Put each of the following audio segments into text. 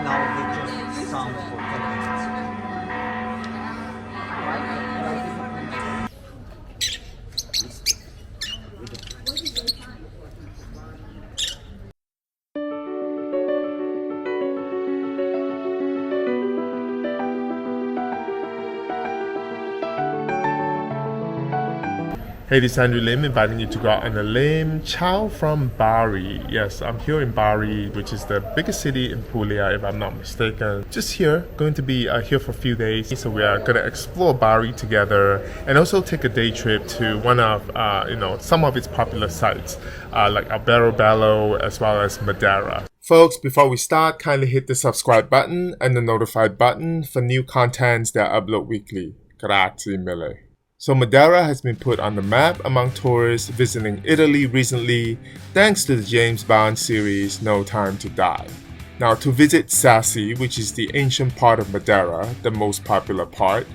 Now they just sound for 10 minutes. Hey, this is Andrew Lim inviting you to go out on a limb. Ciao from Bari. Yes, I'm here in Bari, which is the biggest city in Puglia, if I'm not mistaken. Just here, going to be here for a few days. So we are going to explore Bari together and also take a day trip to one of, some of its popular sites, like Alberobello as well as Matera. Folks, before we start, kindly hit the subscribe button and the notified button for new contents that I upload weekly. Grazie mille. So Matera has been put on the map among tourists visiting Italy recently thanks to the James Bond series No Time to Die. Now to visit Sassi, which is the ancient part of Matera, the most popular part,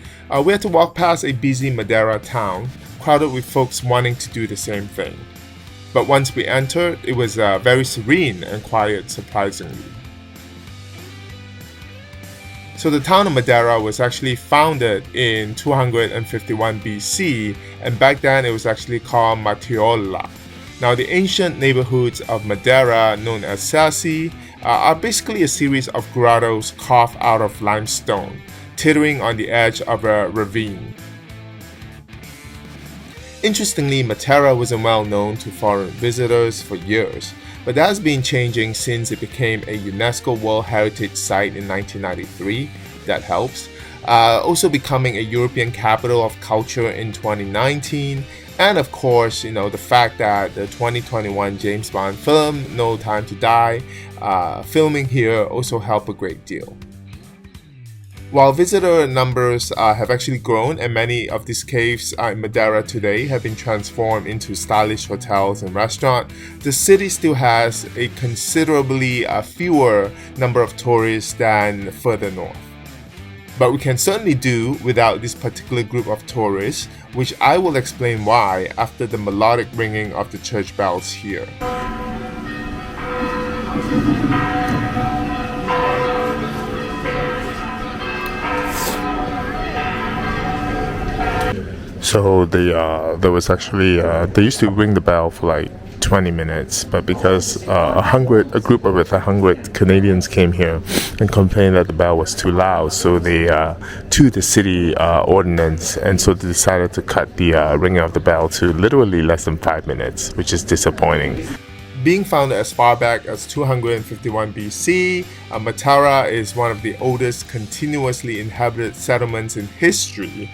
we had to walk past a busy Matera town, crowded with folks wanting to do the same thing. But once we entered, it was very serene and quiet surprisingly. So the town of Matera was actually founded in 251 BC, and back then it was actually called Matiola. Now the ancient neighborhoods of Matera, known as Sassi, are basically a series of grottos carved out of limestone, teetering on the edge of a ravine. Interestingly, Matera wasn't well known to foreign visitors for years, but that has been changing since it became a UNESCO World Heritage Site in 1993. That helps. Also becoming a European Capital of Culture in 2019. And of course, the fact that the 2021 James Bond film, No Time to Die, filming here also helped a great deal. While visitor numbers have actually grown and many of these caves in Matera today have been transformed into stylish hotels and restaurants, the city still has a considerably fewer number of tourists than further north. But we can certainly do without this particular group of tourists, which I will explain why after the melodic ringing of the church bells here. So there was actually they used to ring the bell for like 20 minutes, but because a group of 100 Canadians came here and complained that the bell was too loud, so they to the city ordinance, and so they decided to cut the ringing of the bell to literally less than 5 minutes, which is disappointing. Being founded as far back as 251 BC, Matera is one of the oldest continuously inhabited settlements in history.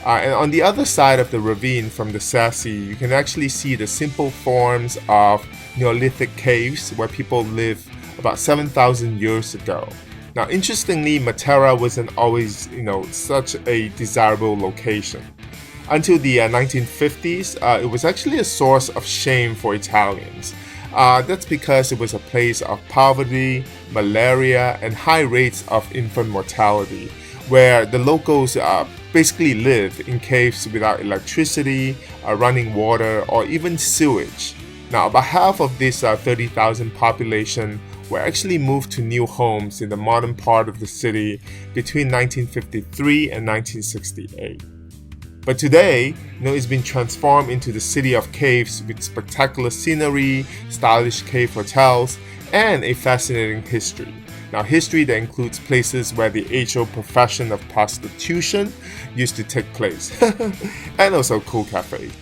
And on the other side of the ravine from the Sassi, you can actually see the simple forms of Neolithic caves where people lived about 7,000 years ago. Now, interestingly, Matera wasn't always, such a desirable location. Until the 1950s, it was actually a source of shame for Italians. That's because it was a place of poverty, malaria, and high rates of infant mortality, where the locals basically live in caves without electricity, running water, or even sewage. Now, about half of this 30,000 population were actually moved to new homes in the modern part of the city between 1953 and 1968. But today, it's been transformed into the city of caves with spectacular scenery, stylish cave hotels, and a fascinating history. Now, history that includes places where the age-old profession of prostitution used to take place, and also cool cafes.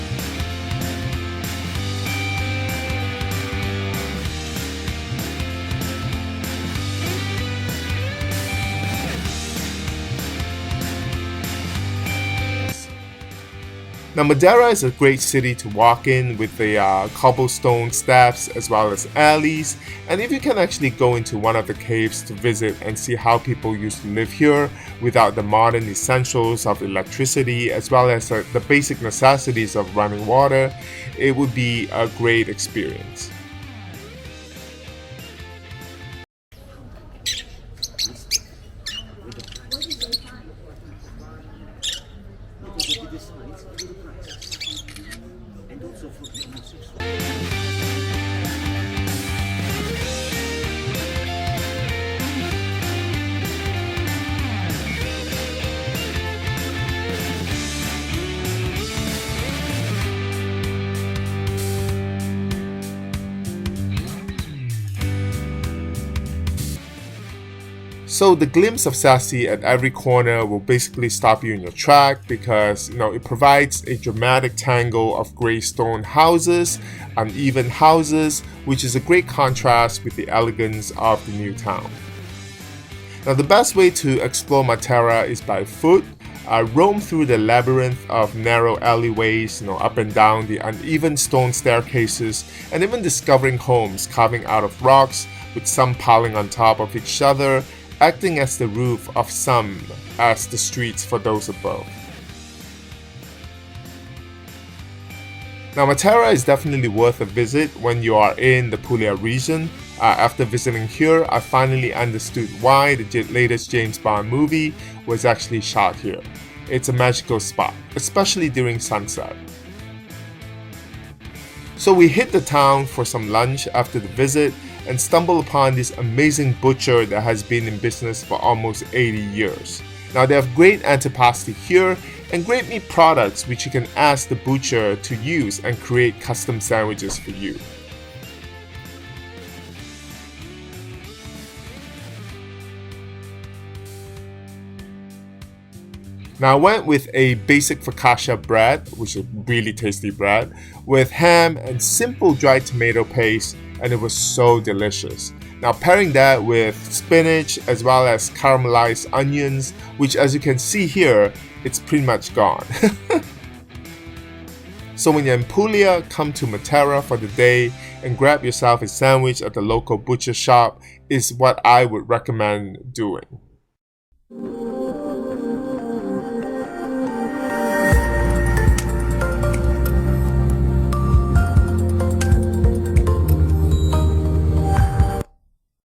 Now, Matera is a great city to walk in with the cobblestone steps as well as alleys, and if you can actually go into one of the caves to visit and see how people used to live here without the modern essentials of electricity as well as the basic necessities of running water, it would be a great experience. So the glimpse of Sassy at every corner will basically stop you in your track because it provides a dramatic tangle of grey stone houses, uneven houses, which is a great contrast with the elegance of the new town. Now the best way to explore Matera is by foot. Roam through the labyrinth of narrow alleyways, up and down the uneven stone staircases, and even discovering homes carving out of rocks with some piling on top of each other, acting as the roof of some as the streets for those above. Now Matera is definitely worth a visit when you are in the Puglia region. After visiting here, I finally understood why the latest James Bond movie was actually shot here. It's a magical spot, especially during sunset. So we hit the town for some lunch after the visit and stumble upon this amazing butcher that has been in business for almost 80 years. Now they have great antipasti here and great meat products which you can ask the butcher to use and create custom sandwiches for you. Now I went with a basic focaccia bread, which is really tasty bread, with ham and simple dried tomato paste, and it was so delicious. Now pairing that with spinach as well as caramelized onions, which as you can see here, it's pretty much gone. So when you're in Puglia, come to Matera for the day and grab yourself a sandwich at the local butcher shop is what I would recommend doing.